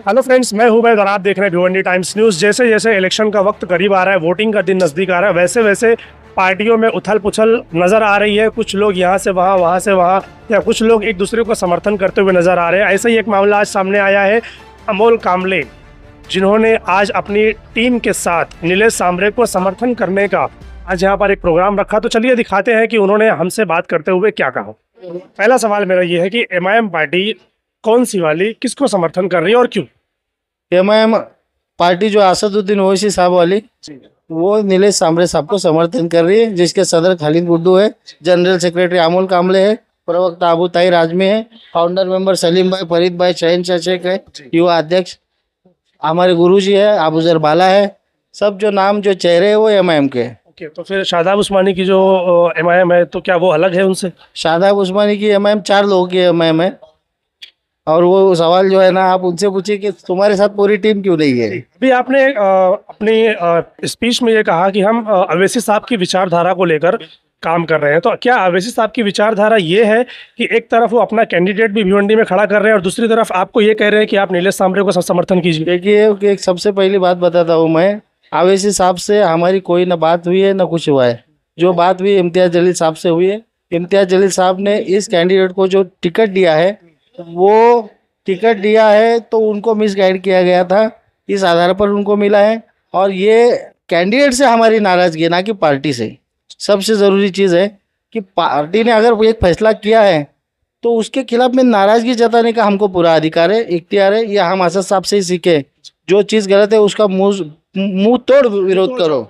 Hello friends, मैं हूं बैद और आप देख रहे हैं भिवंडी टाइम्स न्यूज़। जैसे जैसे इलेक्शन का वक्त करीब आ रहा है, वोटिंग का दिन नज़दीक आ रहा है, वैसे वैसे पार्टियों में उथल पुथल नज़र आ रही है। कुछ लोग यहाँ से वहाँ, वहाँ से वहाँ, या कुछ लोग एक दूसरे को समर्थन करते हुए नज़र आ रहे हैं। ऐसा ही एक मामला आज सामने आया है अमोल कामले, जिन्होंने आज अपनी टीम के साथ नीलेश सांबरे को समर्थन करने का आज यहाँ पर एक प्रोग्राम रखा। तो चलिए दिखाते हैं कि उन्होंने हमसे बात करते हुए क्या कहा। पहला सवाल मेरा ये है कि एमआईएम पार्टी कौन सी वाली किसको समर्थन कर रही है और क्यों? एमआईएम पार्टी जो असदुद्दीन ओवैसी साहब वाली, वो नीलेश सांबरे साहब को समर्थन कर रही है, जिसके सदर खालिद गुड्डू है, जनरल सेक्रेटरी अमोल कामले है, प्रवक्ता अबू ताहिर आजमी है, फाउंडर मेंबर सलीम भाई, फरीद भाई, शहनशाह शेख है, युवा अध्यक्ष हमारे गुरुजी है, अबूजर बाला है। सब जो नाम जो चेहरे हैं वो एमआईएम के हैं। ओके, तो फिर शादाब उस्मानी की जो एमआईएम है, तो क्या वो अलग है उनसे? शादाब उस्मानी की एमआईएम 4 लोगों की एमआईएम है। और वो सवाल जो है ना, आप उनसे पूछिए कि तुम्हारे साथ पूरी टीम क्यों नहीं है। अभी आपने अपनी स्पीच में ये कहा कि हम अवैसी साहब की विचारधारा को लेकर काम कर रहे हैं। तो क्या अवैसी साहब की विचारधारा ये है कि एक तरफ वो अपना कैंडिडेट भी भिवंडी में खड़ा कर रहे हैं और दूसरी तरफ आपको ये कह रहे हैं कि आप नीलेश सांबरे को समर्थन कीजिए? देखिए कि एक सबसे पहली बात बताता हूँ मैं, अवैसी साहब से हमारी कोई ना बात हुई है ना कुछ हुआ है। जो बात हुई इम्तियाज जलील साहब से हुई है। इम्तियाज जलील साहब ने इस कैंडिडेट को जो टिकट दिया है, वो टिकट दिया है तो उनको मिसगाइड किया गया था, इस आधार पर उनको मिला है। और ये कैंडिडेट से हमारी नाराजगी है, ना कि पार्टी से। सबसे ज़रूरी चीज़ है कि पार्टी ने अगर एक फैसला किया है तो उसके खिलाफ में नाराज़गी जताने का हमको पूरा अधिकार है, इख्तियार है। या हम असद साहब से ही सीखे, जो चीज़ गलत है उसका मुंह तोड़ विरोध करो,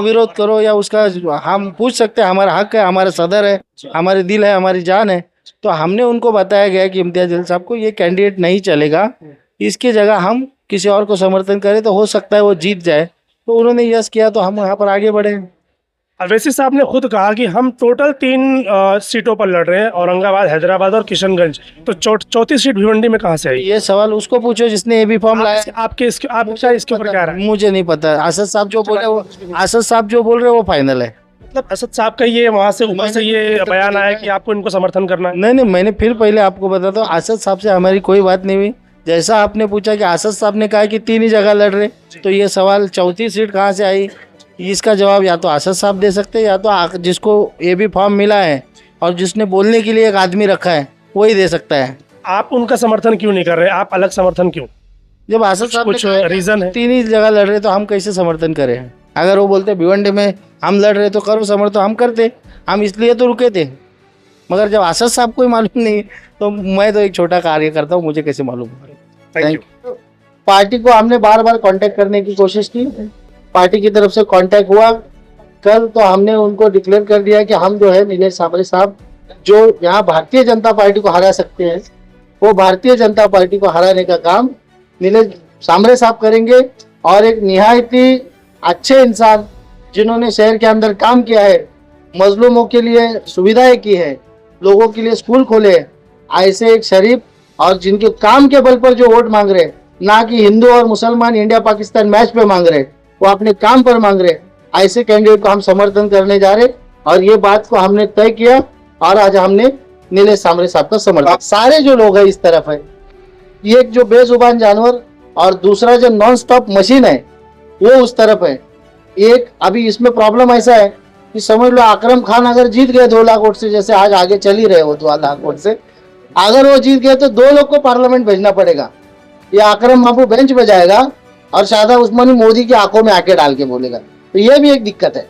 विरोध करो, या उसका हम पूछ सकते हैं, हमारा हक है, हमारा सदर है, हमारे दिल है, हमारी जान है। तो हमने उनको बताया गया कि इम्तियाज जलील साहब को ये कैंडिडेट नहीं चलेगा, इसकी जगह हम किसी और को समर्थन करें तो हो सकता है वो जीत जाए। तो उन्होंने यस किया तो हम यहाँ पर आगे बढ़े। अवैसी साहब ने खुद कहा कि हम टोटल 3 सीटों पर लड़ रहे हैं, औरंगाबाद, हैदराबाद और किशनगंज। तो चौथी सीट भिवंडी में कहाँ से आई? ये सवाल उसको पूछो जिसने एबी फॉर्म लाया। आपके इसके ऊपर क्या रहा है? मुझे नहीं पता। असद साहब जो बोल रहे वो, असद साहब जो बोल रहे वो फाइनल है। मतलब असद साहब का ये वहाँ से ऊपर से ये बयान आया कि आपको इनको समर्थन करना है? नहीं, मैंने फिर पहले आपको बताता हूँ, असद साहब से हमारी कोई बात नहीं हुई। जैसा आपने पूछा कि असद साहब ने कहा कि 3 ही जगह लड़ रहे, तो ये सवाल चौथी सीट कहाँ से आई, इसका जवाब या तो असद साहब दे सकते हैं, या तो जिसको ये भी फॉर्म मिला है और जिसने बोलने के लिए एक आदमी रखा है वही दे सकता है। आप उनका समर्थन क्यों नहीं कर रहे? आप अलग समर्थन क्यों? जब असद साहब कुछ रीजन है? 3 ही जगह लड़ रहे तो हम कैसे समर्थन करें? अगर वो बोलते भिवंडी में हम लड़ रहे तो करो समर्थन, हम करते। हम इसलिए तो रुके थे। मगर जब असद साहब को ही मालूम नहीं तो मैं तो एक छोटा कार्य करता हूँ, मुझे कैसे मालूम? Thank you. पार्टी को हमने बार बार कांटेक्ट करने की कोशिश की, पार्टी की तरफ से कांटेक्ट हुआ। कल तो हमने उनको डिक्लेयर कर दिया कि हम जो है नीलेश सांबरे साहब जो यहाँ भारतीय जनता पार्टी को हरा सकते हैं, वो भारतीय जनता पार्टी को हराने का काम नीलेश सांबरे साहब करेंगे। और एक निहायत ही अच्छे इंसान जिन्होंने शहर के अंदर काम किया है, मजलूमों के लिए सुविधाएं की है, लोगों के लिए स्कूल खोले, ऐसे एक शरीफ और जिनके काम के बल पर जो वोट मांग रहे, ना कि हिंदू और मुसलमान इंडिया पाकिस्तान मैच पे मांग रहे, वो अपने काम पर मांग रहे, ऐसे कैंडिडेट को हम समर्थन करने जा रहे। और ये बात को हमने तय किया और आज हमने नीलेश सांबरे साहब का समर्थन। सारे जो लोग हैं इस तरफ है, एक जो बेजुबान जानवर और दूसरा जो नॉन स्टॉप मशीन है वो उस तरफ है। एक अभी इसमें प्रॉब्लम ऐसा है कि समझ लो अकरम खान अगर जीत गए 2 लाख वोट से, जैसे आज आगे चल ही रहे वो 2 लाख वोट से, अगर वो जीत गए तो 2 लोग को पार्लियामेंट भेजना पड़ेगा। ये अकरम बाबू बेंच बजाएगा और शादाब उस्मानी मोदी की आंखों में आके डाल के बोलेगा, तो ये भी एक दिक्कत है।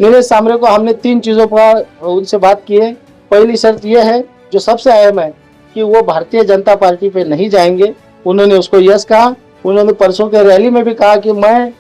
नीलेश सांबरे को हमने 3 चीजों पर उनसे बात की है। पहली शर्त यह है जो सबसे अहम है कि वो भारतीय जनता पार्टी पे नहीं जाएंगे। उन्होंने उसको यस कहा। उन्होंने परसों के रैली में भी कहा कि मैं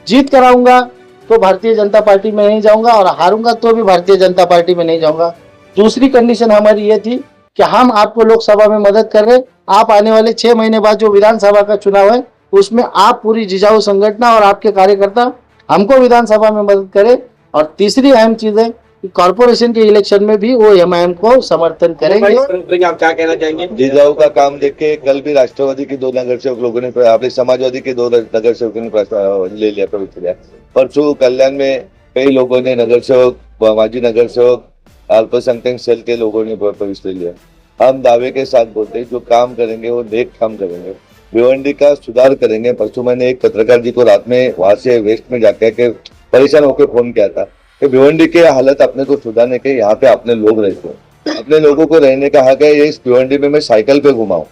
जीत कराऊंगा तो भारतीय जनता पार्टी में नहीं जाऊंगा और हारूंगा तो भी भारतीय जनता पार्टी में नहीं जाऊंगा। दूसरी कंडीशन हमारी ये थी कि हम आपको लोकसभा में मदद कर रहे, आप आने वाले 6 महीने बाद जो विधानसभा का चुनाव है उसमें आप पूरी जिजाऊ संगठन और आपके कार्यकर्ता हमको विधानसभा में मदद करें। और तीसरी अहम चीज है कि कॉर्पोरेशन के इलेक्शन में भी वो एमआईएम को समर्थन करेंगे। आप क्या कहना चाहेंगे? जिजाऊ का काम देख के कल भी राष्ट्रवादी के 2 नगर सेवक लोगों ने, अपने समाजवादी के 2 नगर सेवकों ने ले लिया, प्रवेश लिया। परसों कल्याण में कई लोगों ने, नगर सेवक, माजी नगर सेवक, अल्पसंख्यक सेल के लोगों ने प्रवेश ले लिया। हम दावे के साथ बोलते हैं जो काम करेंगे वो नेक काम करेंगे। भिवंडी का सुधार करेंगे। परसों मैंने एक पत्रकार जी को रात में वहां से वेस्ट में जाके के परेशान होकर फोन किया था कि भिवंडी के हालत अपने को सुधारने के, यहाँ पे अपने लोग रहते हैं, अपने लोगों को रहने का हक है। ये इस भिवंडी में मैं साइकिल पे घुमाऊं,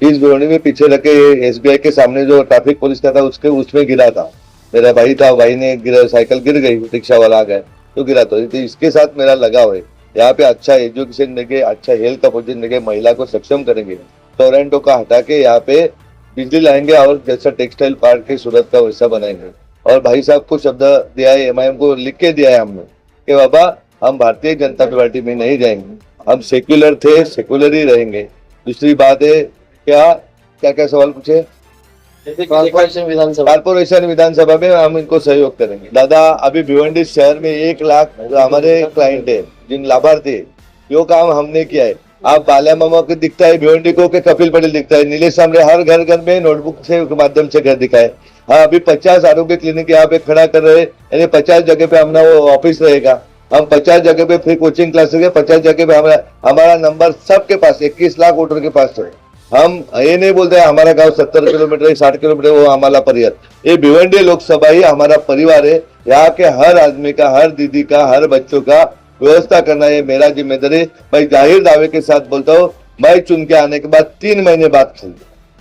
इस भिवंडी में पीछे रखे SBI के सामने जो ट्रैफिक पुलिस का था उसमें गिरा था, मेरा भाई था, भाई ने गिरा, साइकिल गिर गई, रिक्शा वाला आ गए तो गिरा। तो इसके साथ मेरा लगाव है। यहाँ पे अच्छा एजुकेशन देंगे, अच्छा हेल्थ का पोजिशन देंगे, महिला को सक्षम करेंगे, टोरेंटो का हटा के यहाँ पे बिजली लाएंगे और जैसा टेक्सटाइल पार्क के सूरत का वैसा बनाएंगे। और भाई साहब को शब्द दिया है, MIM को लिख के दिया है हमने कि बाबा हम भारतीय जनता पार्टी में नहीं जाएंगे, हम सेक्युलर थे, सेक्युलर ही रहेंगे। दूसरी बात है क्या सवाल पूछे? कॉर्पोरेशन विधानसभा में हम इनको सहयोग करेंगे। दादा अभी भिवंडी शहर में 1 लाख हमारे क्लाइंट है, जिन लाभार्थी, यो काम हमने किया है। आप बाल्या मामा को दिखता है भिवंडी को कि कपिल पटेल दिखता है? नीलेश सांबरे हर घर में नोटबुक से माध्यम से घर दिखाए। हाँ, अभी 50 आरोग्य क्लिनिक यहाँ पे खड़ा कर रहे हैं, यानी 50 जगह पे हमारा वो ऑफिस रहेगा। हम 50 जगह पे फ्री कोचिंग क्लास रहेगा, 50 जगह पे हमारा नंबर सबके पास, 21 लाख वोटर के पास है। हम ये नहीं बोलते हमारा गांव 70 किलोमीटर 60 किलोमीटर वो हमारा परिवार, ये भिवंडी लोकसभा ही हमारा परिवार है। यहाँ के हर आदमी का, हर दीदी का, हर बच्चों का व्यवस्था करना ये मेरा जिम्मेदारी। मैं जाहिर दावे के साथ बोलता हूँ, मैं चुन के आने के बाद 3 महीने बाद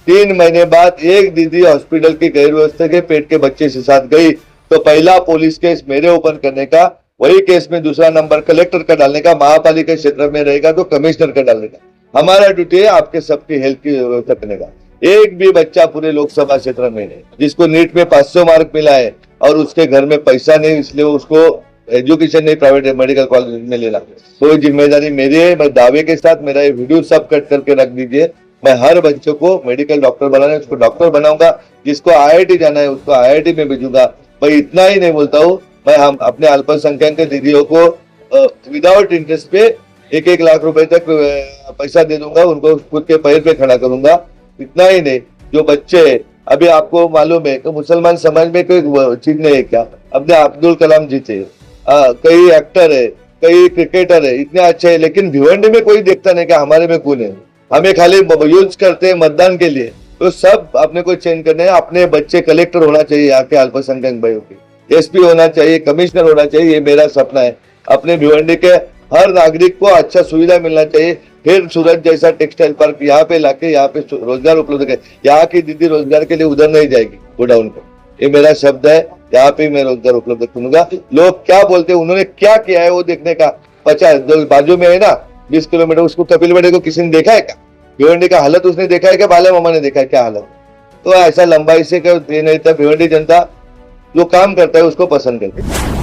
3 महीने बाद एक दीदी हॉस्पिटल की गैर व्यवस्था के पेट के बच्चे के साथ गई तो पहला पुलिस केस मेरे ऊपर करने का, वही केस में दूसरा नंबर कलेक्टर का डालने का, महापालिका क्षेत्र में रहेगा तो कमिश्नर का डालने का। हमारा ड्यूटी है आपके सबकी हेल्थ की व्यवस्था करने का। एक भी बच्चा पूरे लोकसभा क्षेत्र में नहीं जिसको नीट में 500 मार्क मिला है और उसके घर में पैसा नहीं, इसलिए उसको एजुकेशन नहीं प्राइवेट मेडिकल कॉलेज में लेना, तो जिम्मेदारी मेरी है। मैं दावे के साथ मेरा ये वीडियो सब कट करके रख दीजिए। मैं हर बच्चों को मेडिकल डॉक्टर बनाना है, उसको डॉक्टर बनाऊंगा। जिसको IIT जाना है उसको IIT में भेजूंगा। मैं इतना ही नहीं बोलता हूँ, मैं हम अपने अल्पसंख्यक के दीदियों को विदाउट इंटरेस्ट पे 1-1 लाख रुपए तक पैसा दे दूंगा, उनको खुद के पैर पे खड़ा करूंगा। इतना ही नहीं, जो बच्चे अभी आपको मालूम है कि मुसलमान समाज में कोई चीज नहीं है क्या? अपने अब्दुल कलाम जी थे, कई एक्टर है, कई क्रिकेटर है, इतने अच्छे है, लेकिन भिवंडी में कोई देखता नहीं कि हमारे में कौन है। हमें खाली यूज करते हैं मतदान के लिए, तो सब अपने को चेंज करने हैं। अपने बच्चे कलेक्टर होना चाहिए, यहाँ के अल्पसंख्यक भाइयों के SP होना चाहिए, कमिश्नर होना चाहिए, ये मेरा सपना है। अपने भिवंडी के हर नागरिक को अच्छा सुविधा मिलना चाहिए। फिर सूरत जैसा टेक्सटाइल पार्क यहाँ पे लाके यहाँ पे रोजगार उपलब्ध करे। यहाँ की दीदी रोजगार के लिए उधर नहीं जाएगी गोडाउन पे, ये मेरा शब्द है। यहाँ पे मैं रोजगार उपलब्ध करूंगा। लोग क्या बोलते हैं, उन्होंने क्या किया है वो देखने का। 50 जो बाजू में है ना 20 किलोमीटर, उसको कपिल पटेल को किसी ने देखा है क्या? भिवंडी का हालत उसने देखा है क्या? बाल्या मामा ने देखा है क्या हालत? तो ऐसा लंबाई से नहीं था। भिवंडी जनता जो काम करता है उसको पसंद करती है।